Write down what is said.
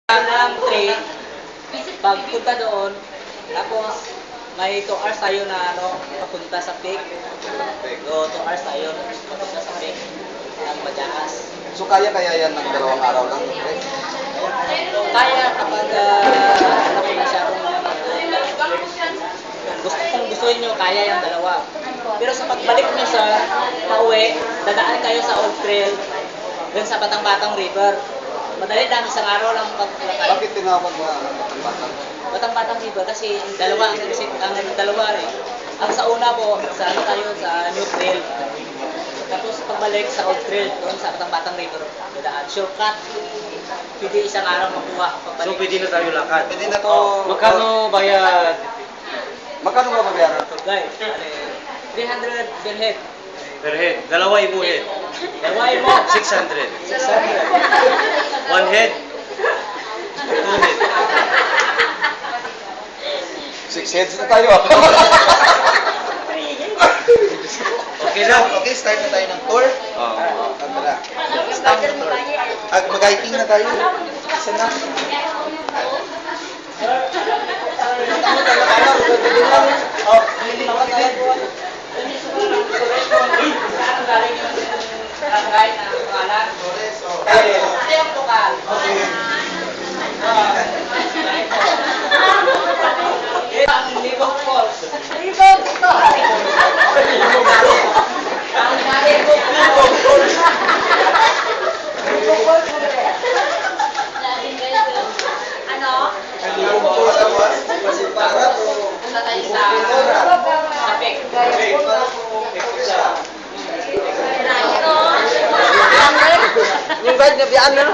Ng train, pagpunta doon, tapos may 2 hours tayo na papunta sa peak. So 2 hours tayo papunta sa peak ng Bajaas. So kaya yan ng 2 araw lang? Okay? Kaya kapag masyadong kung gustuin nyo, kaya yung 2. Pero sa pagbalik nyo sa pauwi, dadaan kayo sa Old Trail, dun sa Batang-Batang River. Madali lang, isang araw lang paglakad. Bakit tinawag na Batang-Batang? Batang-Batang River kasi ang dalawa eh. Ang sa una po, sa New Trail. Tapos pagbalik sa Old Trail, doon sa Batang-Batang River, dadaan. Shortcut. Pwede isang araw makuha pagbalik. So pwede na tayo lakad? Pwede na to. Magkano bayad? Magkano ba babayaran? Guys, 300 per head. Per head? 2,000 head? Dawai mo. 600. 600. 1 head? 2 head? 6 heads na tayo. Okay lang? Okay, start na tayo ng tour. Oo. Tara. Start na tour. Mag-hiking na tayo. Isa na. Yung guide na biyan na?